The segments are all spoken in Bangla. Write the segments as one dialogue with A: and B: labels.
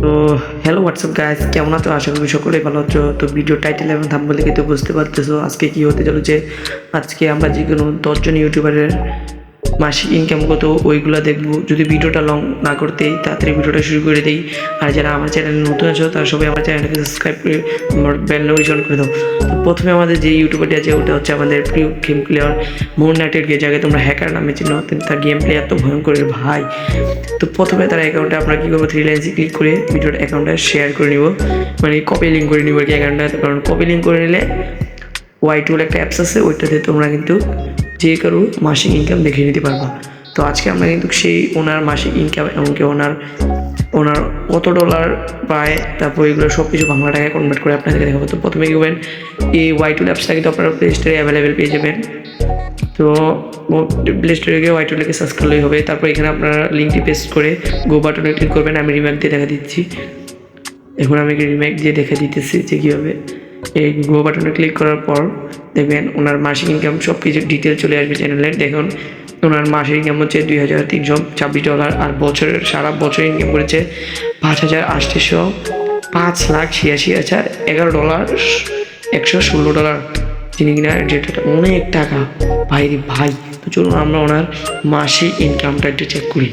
A: তো হ্যালো হোয়াটসঅ্যাপ গাইস, কেমন আছো? আশা করি সকলেই ভালো আছো। তো ভিডিও টাইটেল এবং থাম্বনেল দেখে তো বুঝতে পারতেছো আজকে কি হতে চলেছে। আজকে আমরা যে কোনো 10জন ইউটিউবারের মাসিক ইনকাম কত ওইগুলো দেখবো। যদি ভিডিওটা লং না করতেই তাড়াতাড়ি ভিডিওটা শুরু করে দিই। আর যারা আমার চ্যানেলে নতুন আছো তারা সবাই আমার চ্যানেলটাকে সাবস্ক্রাইব করে আমার বেল নোটিফিকেশন করে দাও। তো প্রথমে আমাদের যে ইউটিউবারটি আছে ওটা হচ্ছে আমাদের প্রিয় গেম প্লেয়ার মোহন নাটের, যাকে তোমরা হ্যাকার নামে চিনো। তার গেম প্লে এত ভয়ঙ্কর ভাই। তো প্রথমে তার অ্যাকাউন্টে আমরা কী করবো, থ্রি লাইন্সে ক্লিক করে ভিডিওর অ্যাকাউন্টটা শেয়ার করে নিব, মানে কপি লিঙ্ক করে নিব আর কি অ্যাকাউন্টটা। কারণ কপি লিঙ্ক করে নিলে ওয়াই2 একটা অ্যাপস আছে, ওইটাতে তোমরা কিন্তু যে কারো মাসিক ইনকাম দেখে নিতে পারবা। তো আজকে আমরা কিন্তু সেই ওনার মাসিক ইনকাম এমনকি ওনার কত ডলার পায়, তারপর এগুলো সব কিছু বাংলা টাকায় কনভার্ট করে আপনাদেরকে দেখাবো। তো প্রথমে কী করবেন, এই ওয়াই2 অ্যাপসটা কিন্তু আপনারা প্লে স্টোরে অ্যাভেলেবেল পেয়ে যাবেন। তো প্লে স্টোরে গিয়ে ওয়াই2 লিখে সার্চ করলেই হবে। তারপর এখানে আপনারা লিঙ্কটি পেস্ট করে গো বাটনে ক্লিক করবেন। আমি রিম্যাক দিয়ে দেখা দিচ্ছি। এখন আমি রিম্যাক দিয়ে দেখা দিতেছি যে কীভাবে। এই গো বাটনে ক্লিক করার পর দেখবেন ওনার মাসিক ইনকাম সব কিছু ডিটেল চলে আসবে চ্যানেলে। দেখুন ওনার মাসিক ইনকাম হচ্ছে $2326, আর বছরের সারা বছর ইনকাম করেছে $5,86,11.116, যিনি কিনা যেটা অনেক টাকা ভাই রে ভাই। তো চলুন আমরা ওনার মাসিক ইনকামটা একটু চেক করি।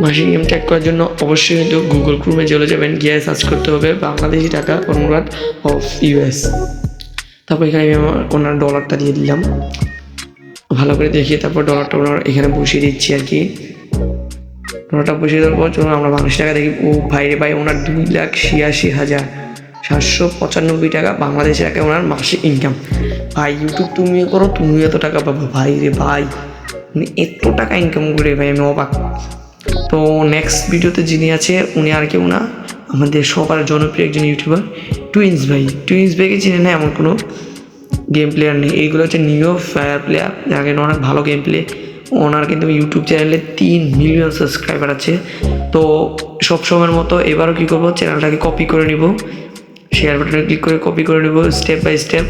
A: মাসিক ইনকাম চেক করার জন্য অবশ্যই কিন্তু গুগল ক্রোমে চলে যাবেন, গিয়ে সার্চ করতে হবে বাংলাদেশি টাকা অনুপাত অফ ইউএস। তারপর এখানে আমি ওনার ডলারটা দিয়ে দিলাম, ভালো করে দেখিয়ে তারপর ডলারটা ওনার এখানে বসিয়ে দিচ্ছি আর কি। ডলারটা বসিয়ে দেওয়ার পর চলুন আমরা বাংলাদেশি টাকা দেখি। ও ভাই রে ভাই, ওনার $2,86,795 বাংলাদেশের টাকা ওনার মাসিক ইনকাম। ভাই ইউটিউব তুমিও করো, তুমিও এত টাকা পাবো ভাই রে ভাই, উনি এত টাকা ইনকাম করে ভাই আমি অবাক। তো নেক্সট ভিডিওতে যিনি আছে উনি আর কেউ না, আমাদের সবার জনপ্রিয় একজন ইউটিউবার টুইন্স ভাই। টুইন্স ভাইকে চিনে না এমন কোনো গেম প্লেয়ার নেই। এইগুলো হচ্ছে নিউ ফায়ার প্লেয়ার, যাকে অনেক ভালো গেম প্লে। ওনার কিন্তু ইউটিউব চ্যানেলে 3 মিলিয়ন সাবস্ক্রাইবার আছে। তো সবসময়ের মতো এবারও কী করবো, চ্যানেলটাকে কপি করে নিব, শেয়ার বাটনে ক্লিক করে কপি করে নেব স্টেপ বাই স্টেপ।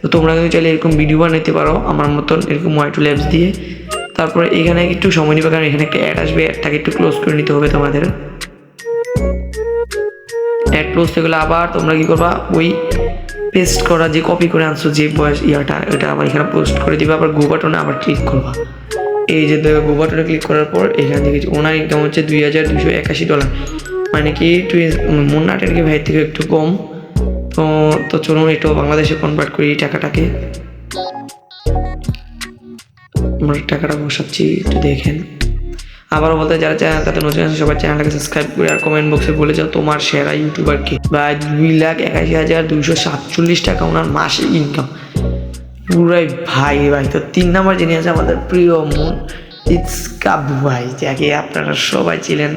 A: তো তোমরা কিন্তু চাইলে এরকম ভিডিও বানাতে পারো আমার মতন, এরকম ওয়াই2 ল্যাবস দিয়ে। তারপরে এখানে একটু সময় নিবে, কারণ এখানে একটা অ্যাড আসবে, অ্যাডটাকে একটু ক্লোজ করে নিতে হবে তোমাদের। অ্যাড ক্লোজ হয়ে গেলে আবার তোমরা কী করবা, ওই পেস্ট করা যে কপি করে আনছো যে বয়স এটা আবার এখানে পোস্ট করে দিবে। আবার গো বাটনে আবার ক্লিক করবা। এই যে গো বাটনে ক্লিক করার পর এখানে দেখেছি ওনার ইনকাম হচ্ছে $2,281, মানে কি মুন্নাটের কি ভাই থেকে একটু কম। তো চলুন একটু বাংলাদেশে কনভার্ট করি টাকাটাকে। আমরা টাকাটা বসাচ্ছি, একটু দেখেন। আবারও বলতে যারা চ্যানেল তাদের নতুন আছে সবাই চ্যানেলটাকে সাবস্ক্রাইব করে আর কমেন্ট বক্সে বলে যাও তোমার সেরা ইউটিউবারকে। বা $2,81,247 ওনার মাসিক ইনকাম পুরাই ভাই ভাই। তো 3 নম্বর যিনি আছে আমাদের প্রিয় মন ইটস কাবু ভাই, যাকে আপনারা সবাই ছিলেন।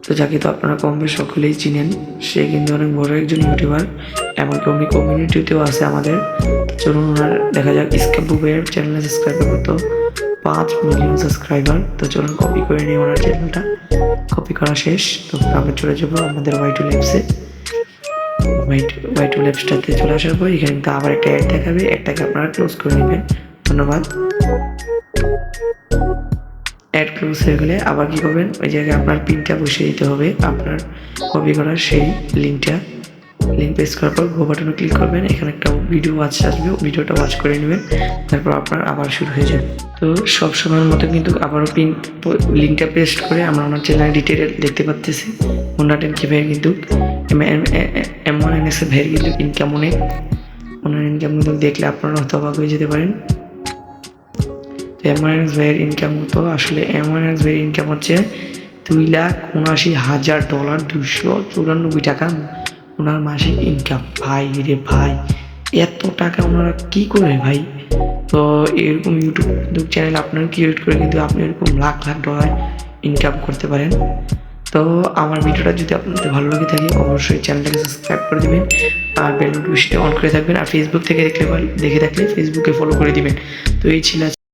A: তো যাকে তো আপনারা কম বেশ সকলেই চিনেন, সে কিন্তু অনেক বড় একজন ইউটিউবার, এমনকি উনি কমিউনিটিতেও আছে আমাদের। চলুন ওনার দেখা যাক। ইসকাবু ভাইয়ের চ্যানেলে সাবস্ক্রাইবার কত, 5 মিলিয়ন সাবস্ক্রাইবার। তো চলুন কপি করে নিই ওনার চ্যানেলটা। কপি করা শেষ। তো আমরা চলে যাবো আমাদের ওয়াই2 ল্যাবসে। ওয়াই2 ল্যাবসটাতে চলে আসার পর এখানে কিন্তু আবার একটা অ্যাড দেখাবে, অ্যাডটাকে আপনারা ক্লোজ করে নেবেন। ধন্যবাদ। অ্যাড ক্লোজ হয়ে গেলে আবার কী করবেন, ওই জায়গায় আপনার পিনটা বসিয়ে দিতে হবে, আপনার কপি করার সেই লিঙ্ক পেস্ট করার পর গো বাটনে ক্লিক করবেন। এখানে একটা ভিডিও ওয়াচ আসবে, ভিডিওটা ওয়াচ করে নেবেন। তারপর আপনার আবার শুরু হয়ে যাবে। তো সব সময়ের মতো কিন্তু আবারও লিঙ্কটা পেস্ট করে আমরা ওনার চ্যানেলের ডিটেল দেখতে পাচ্ছি। মুন্নাটের কি ভাইয়ের কিন্তু M1NS ভাইয়ের কিন্তু ইনকাম অনেক, ওনার ইনকাম কিন্তু দেখলে আপনারা হয়তো অবাক হয়ে যেতে পারেন। M1NS ভাইয়ের ইনকাম কত, আসলে M1NS ভাইয়ের ইনকাম হচ্ছে $2,79,000, $294 ওনার মাসিক ইনকাম। ভাই রে ভাই, এত টাকা ওনারা কী করে ভাই। তো এরকম ইউটিউব চ্যানেল আপনার ক্রিয়েট করে কিন্তু আপনি এরকম লাখ লাখ ডলার ইনকাম করতে পারেন। তো আমার ভিডিওটা যদি আপনাদের ভালো লাগে থাকে অবশ্যই চ্যানেলটাকে সাবস্ক্রাইব করে দেবেন আর বেল নোটিফিকেশনটা অন করে থাকবেন। আর ফেসবুক থেকে দেখে থাকলে ফেসবুকে ফলো করে দিবেন। তো এই ছিল